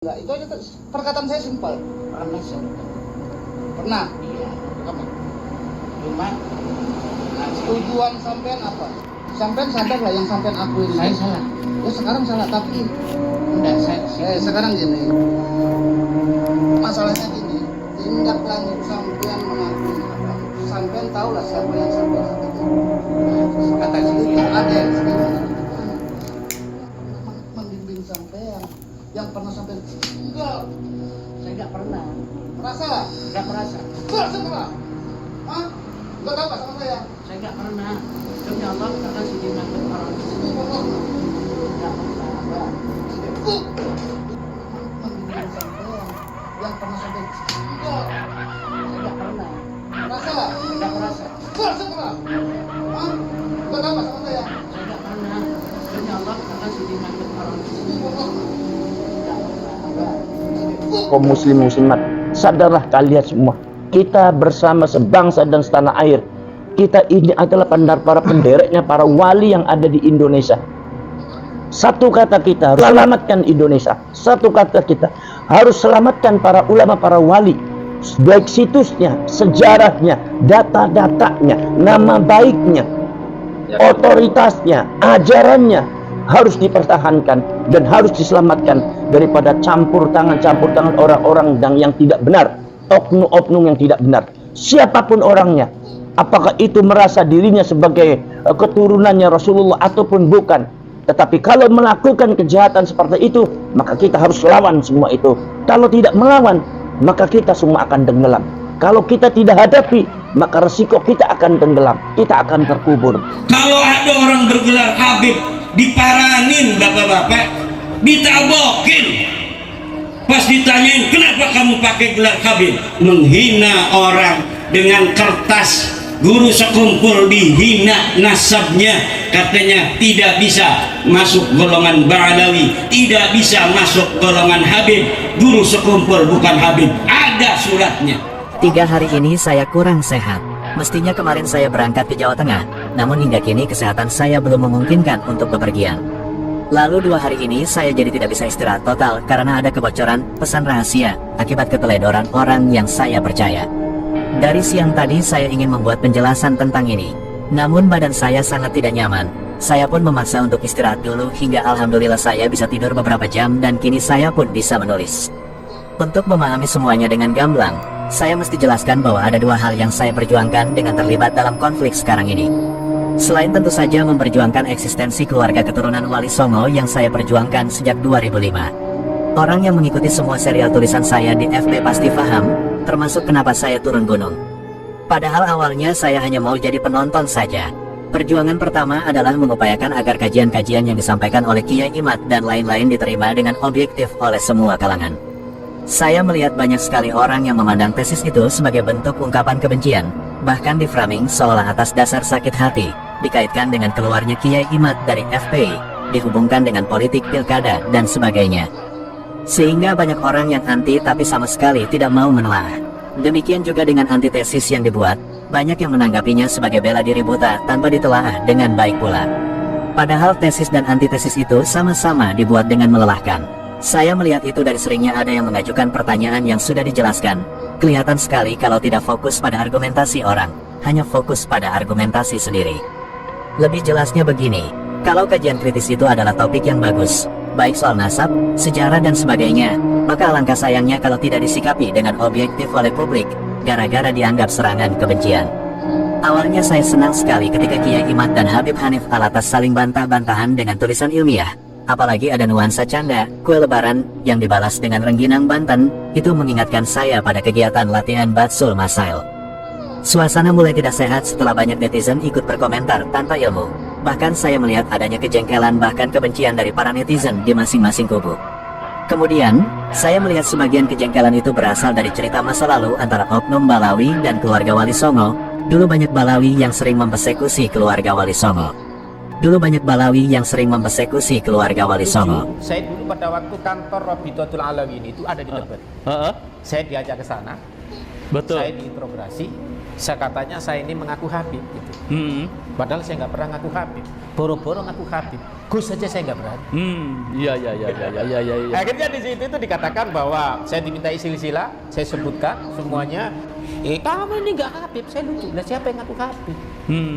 Enggak, itu aja perkataan saya simpel. Pernah sih. Pernah. Iya. Kamu. Cuma Tujuan sampean apa? Sampean sadar lah yang sampean akuin. saya salah. Ya sekarang salah, tapi Enggak, saya sekarang gini. Masalahnya gini, tindak lanjut sampean mengakui apa? Sampean tahu lah siapa yang sampean sakiti. kata Itu sih. ada yang sebenarnya membimbing sampean, yang pernah sampean enggak Saya enggak pernah. merasa Enggak merasa. pernah. Hah? Enggak apa sama saya. Saya enggak pernah. Demi Allah karena sudah mengangkat orang. Ini bohong. Enggak pernah. Membimbing sampean, yang pernah sampean enggak Saya enggak pernah. merasa Enggak merasa. pernah. Hah? Enggak apa sama saya. Saya enggak pernah. Demi Allah karena sudah mengangkat orang. Ini bohong. Enggak pernah. Kaum muslim muslimat, sadarlah kalian semua, kita bersama sebangsa dan setanah air. Kita ini adalah para pendereknya para wali yang ada di Indonesia. Satu kata kita harus selamatkan Indonesia. Satu kata kita harus selamatkan para ulama, para wali, baik situsnya, sejarahnya, data-datanya, nama baiknya, otoritasnya, ajarannya harus dipertahankan dan harus diselamatkan daripada campur tangan orang-orang yang tidak benar, oknum-oknum yang tidak benar. Siapapun orangnya, apakah itu merasa dirinya sebagai keturunannya Rasulullah ataupun bukan, tetapi kalau melakukan kejahatan seperti itu, maka kita harus lawan semua itu. Kalau tidak melawan, maka kita semua akan tenggelam. Kalau kita tidak hadapi, maka resiko kita akan tenggelam, kita akan terkubur. Kalau ada orang bergelar Habib, diparanin bapak-bapak, ditabokin. Pas ditanyain, kenapa kamu pakai gelar Habib? Menghina orang dengan kertas, guru sekumpul dihina nasabnya, katanya tidak bisa masuk golongan Ba'alawi, tidak bisa masuk golongan Habib, guru sekumpul bukan Habib. Ada suratnya. 3 hari ini saya kurang sehat. Mestinya kemarin saya berangkat ke Jawa Tengah, namun hingga kini kesehatan saya belum memungkinkan untuk bepergian. Lalu 2 hari ini saya jadi tidak bisa istirahat total karena ada kebocoran pesan rahasia akibat keteledoran orang yang saya percaya. Dari siang tadi saya ingin membuat penjelasan tentang ini, namun badan saya sangat tidak nyaman. Saya pun memaksa untuk istirahat dulu hingga alhamdulillah saya bisa tidur beberapa jam dan kini saya pun bisa menulis. Untuk memahami semuanya dengan gamblang, saya mesti jelaskan bahwa ada 2 hal yang saya perjuangkan dengan terlibat dalam konflik sekarang ini. Selain tentu saja memperjuangkan eksistensi keluarga keturunan Wali Songo yang saya perjuangkan sejak 2005. Orang yang mengikuti semua serial tulisan saya di FB pasti paham, termasuk kenapa saya turun gunung. Padahal awalnya saya hanya mau jadi penonton saja. Perjuangan pertama adalah mengupayakan agar kajian-kajian yang disampaikan oleh Kiai Imad dan lain-lain diterima dengan objektif oleh semua kalangan. Saya melihat banyak sekali orang yang memandang tesis itu sebagai bentuk ungkapan kebencian, bahkan di framing seolah atas dasar sakit hati, dikaitkan dengan keluarnya Kiai Imad dari FPI, dihubungkan dengan politik pilkada dan sebagainya. Sehingga banyak orang yang anti tapi sama sekali tidak mau menelaah. Demikian juga dengan antitesis yang dibuat, banyak yang menanggapinya sebagai bela diri buta tanpa ditelaah dengan baik pula. Padahal tesis dan antitesis itu sama-sama dibuat dengan melelahkan. Saya melihat itu dari seringnya ada yang mengajukan pertanyaan yang sudah dijelaskan. Kelihatan sekali kalau tidak fokus pada argumentasi orang, hanya fokus pada argumentasi sendiri. Lebih jelasnya begini, kalau kajian kritis itu adalah topik yang bagus, baik soal nasab, sejarah dan sebagainya, maka alangkah sayangnya kalau tidak disikapi dengan objektif oleh publik, gara-gara dianggap serangan kebencian. Awalnya saya senang sekali ketika Kiai Imad dan Habib Hanif Alatas saling bantah-bantahan dengan tulisan ilmiah. Apalagi ada nuansa canda, kue lebaran, yang dibalas dengan rengginang Banten, itu mengingatkan saya pada kegiatan latihan Batsul Masail. Suasana mulai tidak sehat setelah banyak netizen ikut berkomentar tanpa ilmu. Bahkan saya melihat adanya kejengkelan bahkan kebencian dari para netizen di masing-masing kubu. Kemudian, saya melihat sebagian kejengkelan itu berasal dari cerita masa lalu antara oknum Balawi dan keluarga Wali Songo. Dulu banyak Balawi yang sering mempersekusi keluarga Wali Songo. Saya dulu pada waktu kantor Rabitatul Alawi itu ada di Tebet. Saya diajak ke sana. Betul. Saya diinterogasi. katanya saya ini mengaku Habib gitu. Padahal saya nggak pernah ngaku Habib. Boro-boro ngaku Habib. Gus saja saya nggak berani. Iya. Akhirnya di situ itu dikatakan bahwa saya dimintai silsilah, saya sebutkan semuanya. Kamu ini nggak Habib, saya lucu. Nah, siapa yang ngaku Habib?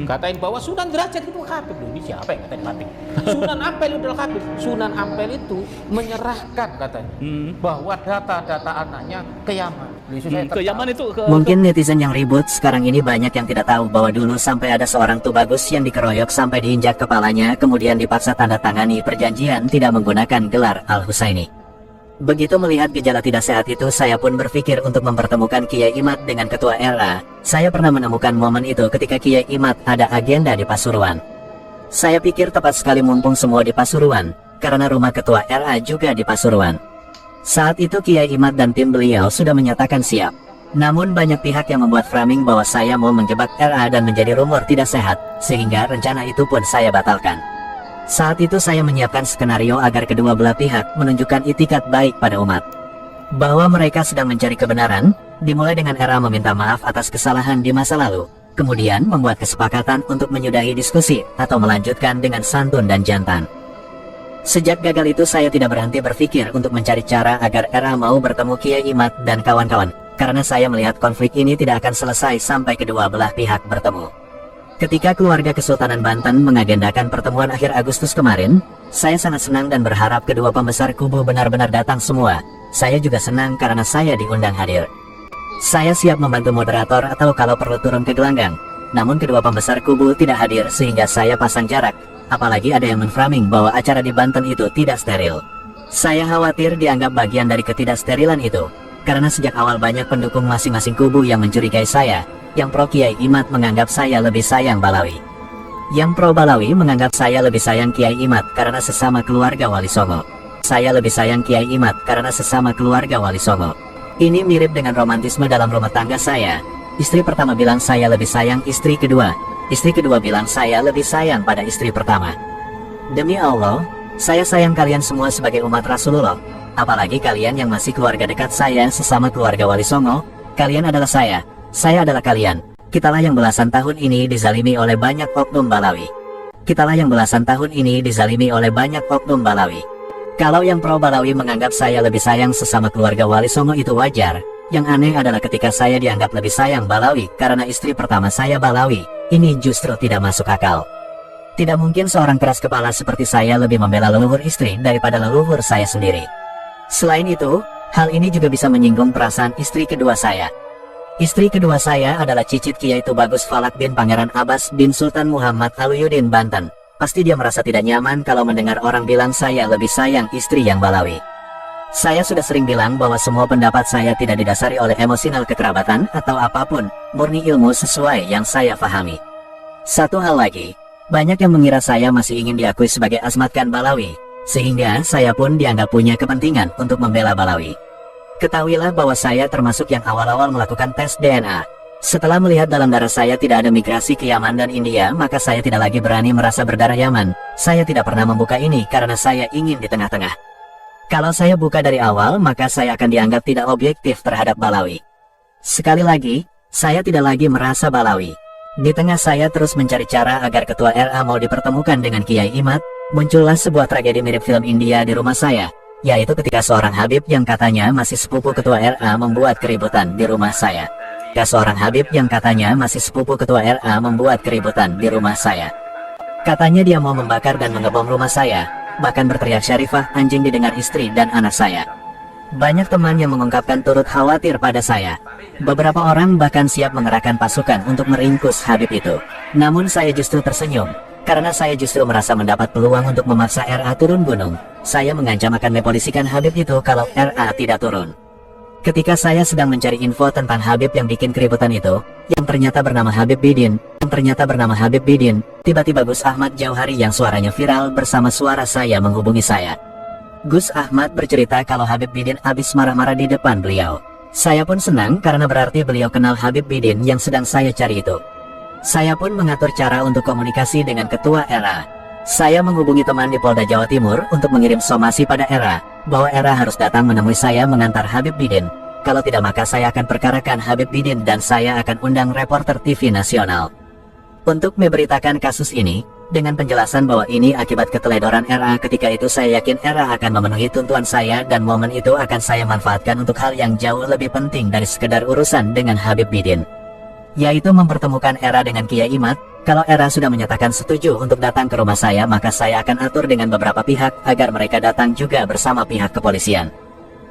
Katain bahwa Sunan Derajat itu Habib. Loh, ini siapa yang ngatain Habib? Sunan Ampel itu adalah Habib. Sunan Ampel itu menyerahkan katanya bahwa data-data anaknya ke Yaman. Loh, itu saya Ke Yaman itu ke Mungkin netizen yang ribut sekarang ini banyak yang tidak tahu bahwa dulu sampai ada seorang Tubagus yang dikeroyok sampai diinjak kepalanya, kemudian dipaksa tanda tangani perjanjian tidak menggunakan gelar Al-Husaini. Begitu melihat gejala tidak sehat itu, saya pun berpikir untuk mempertemukan Kiai Imad dengan Ketua RA. Saya pernah menemukan momen itu ketika Kiai Imad ada agenda di Pasuruan. Saya pikir tepat sekali mumpung semua di Pasuruan, karena rumah Ketua RA juga di Pasuruan. Saat itu Kiai Imad dan tim beliau sudah menyatakan siap. Namun banyak pihak yang membuat framing bahwa saya mau menjebak RA dan menjadi rumor tidak sehat, sehingga rencana itu pun saya batalkan. Saat itu saya menyiapkan skenario agar kedua belah pihak menunjukkan itikat baik pada umat, bahwa mereka sedang mencari kebenaran, dimulai dengan RA meminta maaf atas kesalahan di masa lalu, kemudian membuat kesepakatan untuk menyudahi diskusi atau melanjutkan dengan santun dan jantan. Sejak gagal itu saya tidak berhenti berpikir untuk mencari cara agar RA mau bertemu Kiai Imad dan kawan-kawan, karena saya melihat konflik ini tidak akan selesai sampai kedua belah pihak bertemu. Ketika keluarga Kesultanan Banten mengagendakan pertemuan akhir Agustus kemarin, saya sangat senang dan berharap kedua pembesar kubu benar-benar datang semua. Saya juga senang karena saya diundang hadir. Saya siap membantu moderator atau kalau perlu turun ke gelanggang. Namun kedua pembesar kubu tidak hadir sehingga saya pasang jarak. Apalagi ada yang menframing bahwa acara di Banten itu tidak steril. Saya khawatir dianggap bagian dari ketidaksterilan itu, karena sejak awal banyak pendukung masing-masing kubu yang mencurigai saya. Yang pro Kiai Imad menganggap saya lebih sayang Balawi. Yang pro Balawi menganggap saya lebih sayang Kiai Imad karena sesama keluarga Wali Songo. Saya lebih sayang Kiai Imad karena sesama keluarga Wali Songo. Ini mirip dengan romantisme dalam rumah tangga saya. Istri pertama bilang saya lebih sayang istri kedua. Istri kedua bilang saya lebih sayang pada istri pertama. Demi Allah, saya sayang kalian semua sebagai umat Rasulullah. Apalagi kalian yang masih keluarga dekat saya sesama keluarga Wali Songo. Kalian adalah saya adalah kalian. Kitalah yang belasan tahun ini dizalimi oleh banyak oknum Balawi. Kitalah yang belasan tahun ini dizalimi oleh banyak oknum Balawi. Kalau yang pro Balawi menganggap saya lebih sayang sesama keluarga Wali Songo itu wajar. Yang aneh adalah ketika saya dianggap lebih sayang Balawi karena istri pertama saya Balawi. Ini justru tidak masuk akal. Tidak mungkin seorang keras kepala seperti saya lebih membela leluhur istri daripada leluhur saya sendiri. Selain itu, hal ini juga bisa menyinggung perasaan istri kedua saya. Istri kedua saya adalah cicit Kiai Tubagus Falak bin Pangeran Abbas bin Sultan Muhammad Aluyuddin Banten. Pasti dia merasa tidak nyaman kalau mendengar orang bilang saya lebih sayang istri yang Balawi. Saya sudah sering bilang bahwa semua pendapat saya tidak didasari oleh emosional kekerabatan atau apapun, murni ilmu sesuai yang saya pahami. Satu hal lagi, banyak yang mengira saya masih ingin diakui sebagai Azmatkan Balawi, sehingga saya pun dianggap punya kepentingan untuk membela Balawi. Ketahuilah bahwa saya termasuk yang awal-awal melakukan tes DNA. Setelah melihat dalam darah saya tidak ada migrasi ke Yaman dan India, maka saya tidak lagi berani merasa berdarah Yaman. Saya tidak pernah membuka ini karena saya ingin di tengah-tengah. Kalau saya buka dari awal, maka saya akan dianggap tidak objektif terhadap Balawi. Sekali lagi, saya tidak lagi merasa Balawi. Di tengah saya terus mencari cara agar Ketua RA mau dipertemukan dengan Kiai Imad, muncullah sebuah tragedi mirip film India di rumah saya. Yaitu ketika seorang Habib yang katanya masih sepupu Ketua RA membuat keributan di rumah saya. Seorang Habib yang katanya masih sepupu Ketua RA membuat keributan di rumah saya. Katanya dia mau membakar dan mengebom rumah saya, bahkan berteriak Syarifah anjing didengar istri dan anak saya. Banyak teman yang mengungkapkan turut khawatir pada saya. Beberapa orang bahkan siap mengerahkan pasukan untuk meringkus Habib itu. Namun saya justru tersenyum. Karena saya justru merasa mendapat peluang untuk memaksa RA turun gunung. Saya mengancam akan mempolisikan Habib itu kalau RA tidak turun. Ketika saya sedang mencari info tentang Habib yang bikin keributan itu, yang ternyata bernama Habib Bidin, tiba-tiba Gus Ahmad Jauhari yang suaranya viral bersama suara saya menghubungi saya. Gus Ahmad bercerita kalau Habib Bidin habis marah-marah di depan beliau. Saya pun senang karena berarti beliau kenal Habib Bidin yang sedang saya cari itu. Saya pun mengatur cara untuk komunikasi dengan Ketua RA. Saya menghubungi teman di Polda Jawa Timur untuk mengirim somasi pada RA, bahwa RA harus datang menemui saya mengantar Habib Bidin. Kalau tidak maka saya akan perkarakan Habib Bidin dan saya akan undang reporter TV nasional untuk memberitakan kasus ini dengan penjelasan bahwa ini akibat keteledoran RA. Ketika itu saya yakin RA akan memenuhi tuntutan saya dan momen itu akan saya manfaatkan untuk hal yang jauh lebih penting dari sekedar urusan dengan Habib Bidin, yaitu mempertemukan RA dengan Kiai Imad. Kalau RA sudah menyatakan setuju untuk datang ke rumah saya, maka saya akan atur dengan beberapa pihak agar mereka datang juga bersama pihak kepolisian.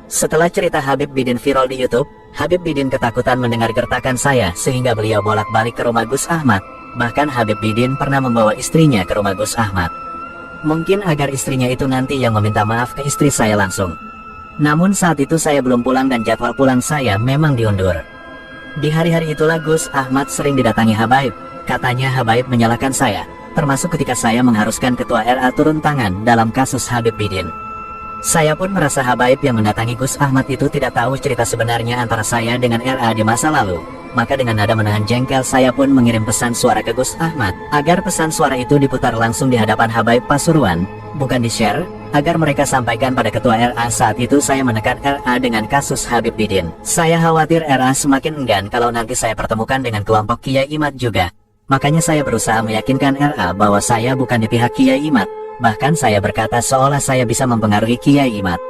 Setelah cerita Habib Bidin viral di YouTube, Habib Bidin ketakutan mendengar gertakan saya sehingga beliau bolak-balik ke rumah Gus Ahmad. Bahkan Habib Bidin pernah membawa istrinya ke rumah Gus Ahmad. Mungkin agar istrinya itu nanti yang meminta maaf ke istri saya langsung. Namun saat itu saya belum pulang dan jadwal pulang saya memang diundur. Di hari-hari itulah Gus Ahmad sering didatangi Habaib. Katanya Habaib menyalahkan saya, termasuk ketika saya mengharuskan Ketua RA turun tangan dalam kasus Habib Bidin. Saya pun merasa Habaib yang mendatangi Gus Ahmad itu tidak tahu cerita sebenarnya antara saya dengan RA di masa lalu. Maka dengan nada menahan jengkel saya pun mengirim pesan suara ke Gus Ahmad agar pesan suara itu diputar langsung di hadapan Habaib Pasuruan, bukan di-share, agar mereka sampaikan pada Ketua RA. Saat itu saya menekan RA dengan kasus Habib Bidin. Saya khawatir RA semakin enggan kalau nanti saya pertemukan dengan kelompok Kiai Imad juga. Makanya saya berusaha meyakinkan RA bahwa saya bukan di pihak Kiai Imad. Bahkan saya berkata seolah saya bisa mempengaruhi Kiai Imad.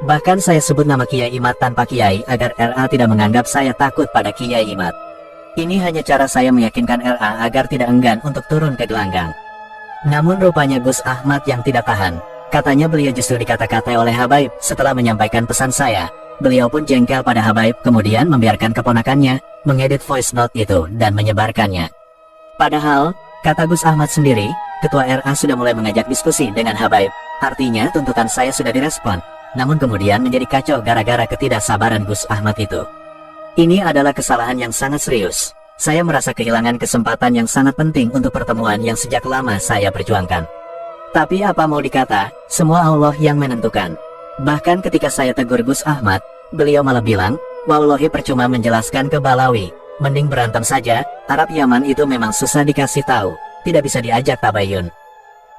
Bahkan saya sebut nama Kiai Imad tanpa Kiai agar RA tidak menganggap saya takut pada Kiai Imad. Ini hanya cara saya meyakinkan RA agar tidak enggan untuk turun ke gelanggang. Namun rupanya Gus Ahmad yang tidak tahan. Katanya beliau justru dikata-katai oleh Habaib setelah menyampaikan pesan saya. Beliau pun jengkel pada Habaib, kemudian membiarkan keponakannya mengedit voice note itu dan menyebarkannya. Padahal, kata Gus Ahmad sendiri, Ketua RA sudah mulai mengajak diskusi dengan Habaib. Artinya tuntutan saya sudah direspon. Namun kemudian menjadi kacau gara-gara ketidaksabaran Gus Ahmad itu. Ini adalah kesalahan yang sangat serius. Saya merasa kehilangan kesempatan yang sangat penting untuk pertemuan yang sejak lama saya perjuangkan. Tapi apa mau dikata, semua Allah yang menentukan. Bahkan ketika saya tegur Gus Ahmad, beliau malah bilang, wallahi percuma menjelaskan ke Balawi. Mending berantem saja, Arab Yaman itu memang susah dikasih tahu. Tidak bisa diajak tabayun.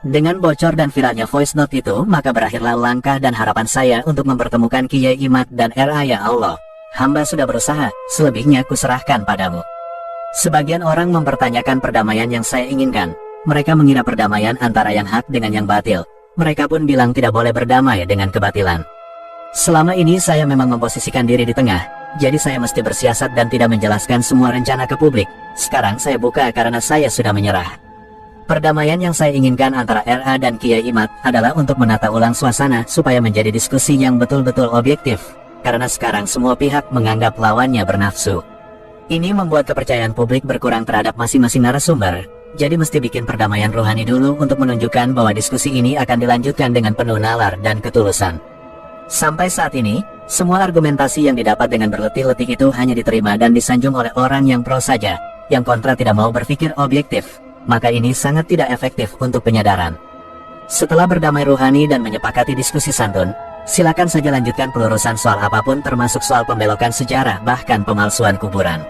Dengan bocor dan viralnya voice note itu, maka berakhirlah langkah dan harapan saya untuk mempertemukan Kiai Imad dan RA. Ya Allah, hamba sudah berusaha, selebihnya kuserahkan padamu. Sebagian orang mempertanyakan perdamaian yang saya inginkan. Mereka mengira perdamaian antara yang hak dengan yang batil. Mereka pun bilang tidak boleh berdamai dengan kebatilan. Selama ini saya memang memposisikan diri di tengah, jadi saya mesti bersiasat dan tidak menjelaskan semua rencana ke publik. Sekarang saya buka karena saya sudah menyerah. Perdamaian yang saya inginkan antara RA dan Kiai Imad adalah untuk menata ulang suasana supaya menjadi diskusi yang betul-betul objektif. Karena sekarang semua pihak menganggap lawannya bernafsu. Ini membuat kepercayaan publik berkurang terhadap masing-masing narasumber. Jadi mesti bikin perdamaian rohani dulu untuk menunjukkan bahwa diskusi ini akan dilanjutkan dengan penuh nalar dan ketulusan. Sampai saat ini, semua argumentasi yang didapat dengan berletih-letih itu hanya diterima dan disanjung oleh orang yang pro saja, yang kontra tidak mau berpikir objektif. Maka ini sangat tidak efektif untuk penyadaran. Setelah berdamai rohani dan menyepakati diskusi santun, silakan saja lanjutkan pelurusan soal apapun termasuk soal pembelokan sejarah bahkan pemalsuan kuburan.